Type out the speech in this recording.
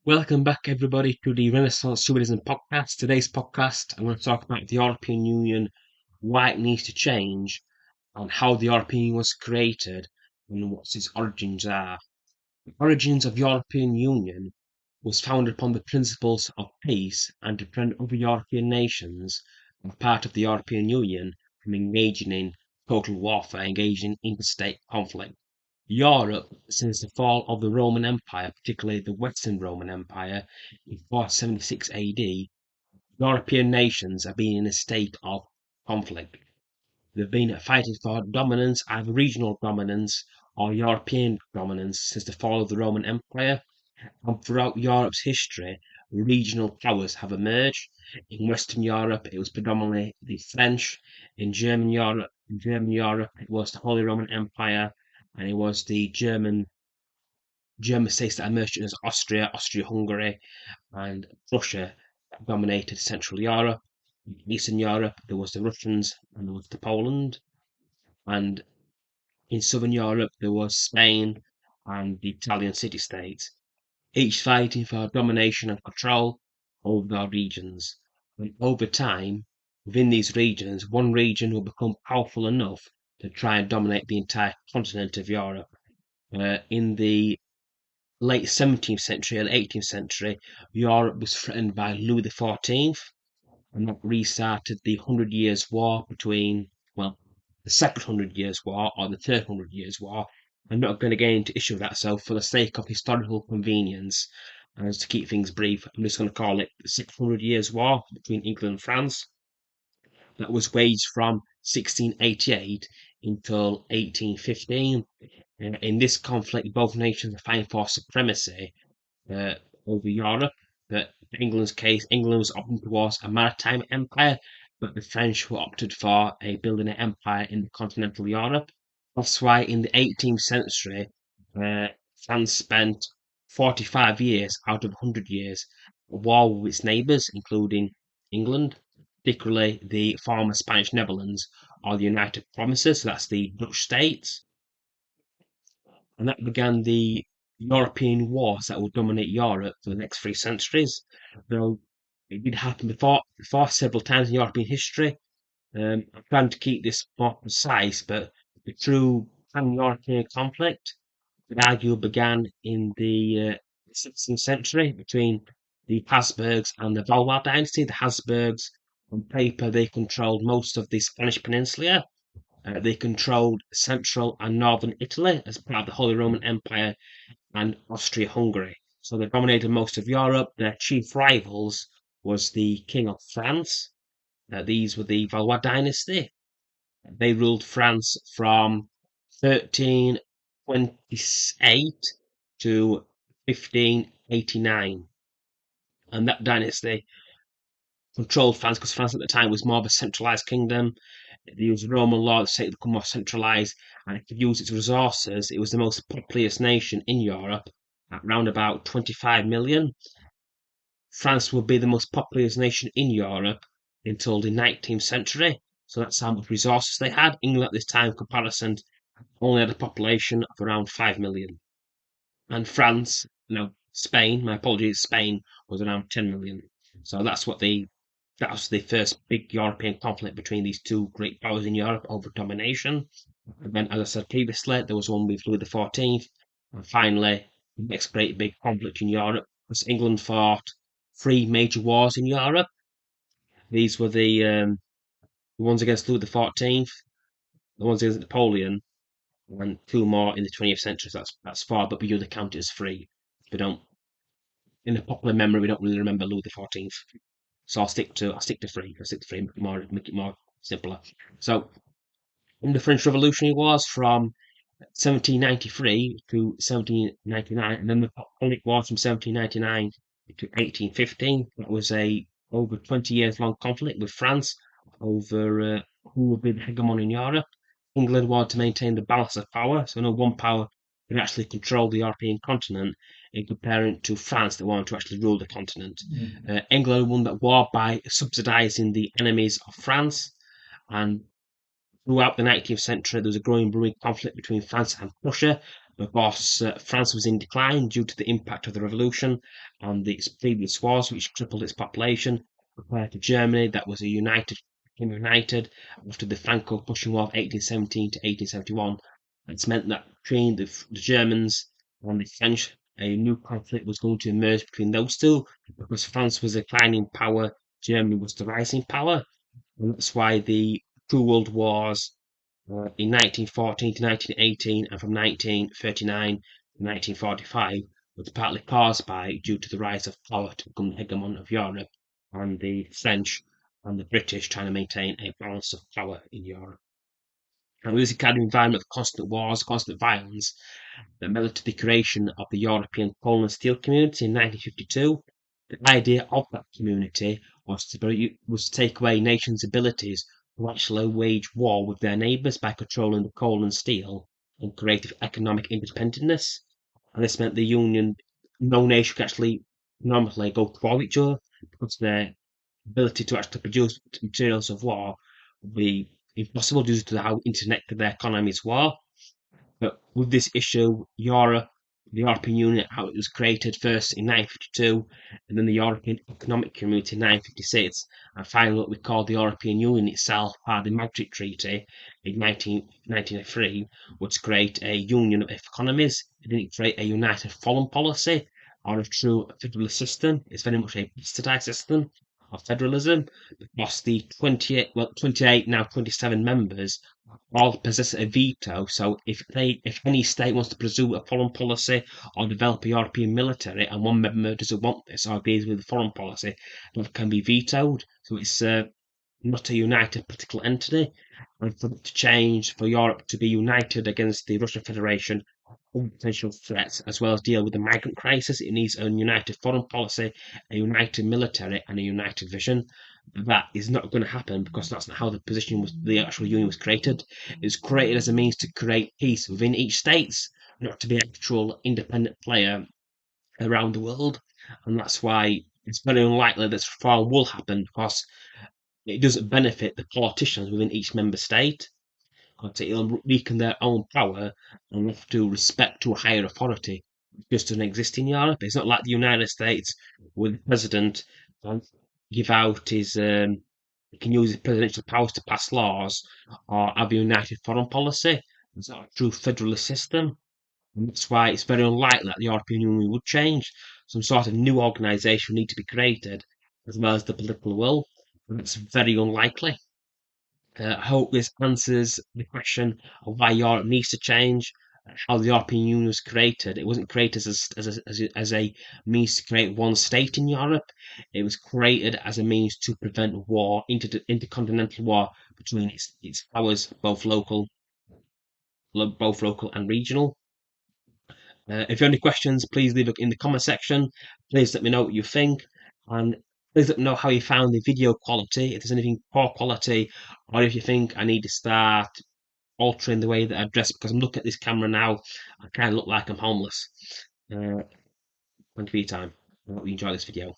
Welcome back, everybody, to the Renaissance Humanism podcast. Today's podcast, I'm going to talk about the European Union, why it needs to change, and how the European Union was created, and what its origins are. The origins of European Union was founded upon the principles of peace and to prevent other European nations, as part of the European Union, from engaging in total warfare, engaging in interstate conflict. Europe, since the fall of the Roman Empire, particularly the Western Roman Empire in 476 AD, European nations have been in a state of conflict. They've been fighting for dominance, either regional dominance or European dominance, since the fall of the Roman Empire. And throughout Europe's history, regional powers have emerged. In Western Europe, it was predominantly the French. In German Europe, it was the Holy Roman Empire, and it was the German states that emerged as Austria, Austria-Hungary, and Prussia that dominated Central Europe. In Eastern Europe, there was the Russians and there was the Poland, and in Southern Europe, there was Spain and the Italian city-states, each fighting for domination and control over their regions. And over time, within these regions, one region will become powerful enough to try and dominate the entire continent of Europe. In the late 17th century and 18th century, Europe was threatened by Louis XIV, and that restarted the Hundred Years' War between, well, the Second Hundred Years' War or the Third Hundred Years' War. I'm not going to get into issue with that, so for the sake of historical convenience, and to keep things brief, I'm just going to call it the 600 Years' War between England and France. That was waged from 1688 until 1815. In this conflict, both nations are fighting for supremacy over Europe. But in England's case, England was opting towards a maritime empire, but the French were opted for building an empire in continental Europe. That's why in the 18th century, France spent 45 years out of 100 years at war with its neighbours, including England, particularly the former Spanish Netherlands or the United Provinces, so that's the Dutch states. And that began the European wars that would dominate Europe for the next 3 centuries. Though it did happen before several times in European history. I'm trying to keep this more precise, but the true pan-European conflict, could argue, began in the 16th century between the Habsburgs and the Valois dynasty. The Habsburgs, on paper, they controlled most of the Spanish peninsula. They controlled central and northern Italy as part of the Holy Roman Empire and Austria-Hungary. So they dominated most of Europe. Their chief rivals was the King of France. These were the Valois dynasty. They ruled France from 1328 to 1589. And that dynasty controlled France because France at the time was more of a centralized kingdom. It used Roman law to state become more centralized, and it could use its resources. It was the most populous nation in Europe at around about 25 million. France would be the most populous nation in Europe until the 19th century. So that's how much resources they had. England at this time, in comparison, only had a population of around 5 million. And France, no, Spain, my apologies, Spain was around 10 million. So that was the first big European conflict between these two great powers in Europe over domination. And then, as I said previously, there was one with Louis XIV. And finally, the next great big conflict in Europe was England fought three major wars in Europe. These were the ones against Louis XIV, the ones against Napoleon, and two more in the 20th century. So that's four, but we usually count it as three. We don't, in the popular memory, we don't really remember Louis XIV. So I'll stick to three. I'll stick to three, make it more simpler. So in the French Revolutionary Wars from 1793 to 1799, and then the Napoleonic Wars from 1799 to 1815. That was a over 20 years long conflict with France over who would be the hegemon in Europe. England wanted to maintain the balance of power, so no one power could actually control the European continent, in comparison to France that wanted to actually rule the continent. England won that war by subsidizing the enemies of France, and throughout the 19th century, there was a growing brewing conflict between France and Prussia, because France was in decline due to the impact of the revolution and its previous wars, which crippled its population, compared to Germany, that was became united after the Franco-Prussian War of 1817 to 1871. It's meant that between the Germans and the French, a new conflict was going to emerge between those two, because France was declining power, Germany was the rising power, and that's why the two world wars in 1914 to 1918 and from 1939 to 1945 was partly caused by due to the rise of power to become the hegemon of Europe, and the French and the British trying to maintain a balance of power in Europe. And with this kind of environment of constant wars, constant violence, that led to the creation of the European Coal and Steel Community in 1952. The idea of that community was to take away nations' abilities to actually wage war with their neighbours by controlling the coal and steel and create economic independence. And this meant no nation could actually normally go to war with each other, because their ability to actually produce materials of war would be impossible due to how interconnected their economies were. But with this issue, the European Union, how it was created first in 1952, and then the European Economic Community in 1956, and finally what we call the European Union itself, part of the Maastricht Treaty in 1903, was to create a union of economies. It didn't create a united foreign policy or a true federalist system. It's very much a bastardized system of federalism, because the 28, now 27 members all possess a veto. So if any state wants to pursue a foreign policy or develop a European military, and one member doesn't want this or agrees with the foreign policy, that can be vetoed. So it's not a united political entity. And for it to change, for Europe to be united against the Russian Federation, all potential threats, as well as deal with the migrant crisis, it needs a united foreign policy, a united military, and a united vision. That is not going to happen, because that's not how the actual union was created. It was created as a means to create peace within each state, not to be an actual independent player around the world. And that's why it's very unlikely that reform will happen, because it doesn't benefit the politicians within each member state, because it'll weaken their own power and have to respect to a higher authority, which just doesn't exist in Europe. It's not like the United States, where the president can give out he can use his presidential powers to pass laws or have a united foreign policy. It's not a true federalist system. And that's why it's very unlikely that the European Union would change. Some sort of new organisation would need to be created, as well as the political will. And it's very unlikely. I hope this answers the question of why Europe needs to change, how the European Union was created. It wasn't created as a means to create one state in Europe. It was created as a means to prevent war, intercontinental war between its powers, both local and regional. If you have any questions, please leave it in the comment section. Please let me know what you think, and please let me know how you found the video quality. If there's anything poor quality, or if you think I need to start altering the way that I dress, because I'm looking at this camera now, I kind of look like I'm homeless. Thank you for your time. I hope you enjoy this video.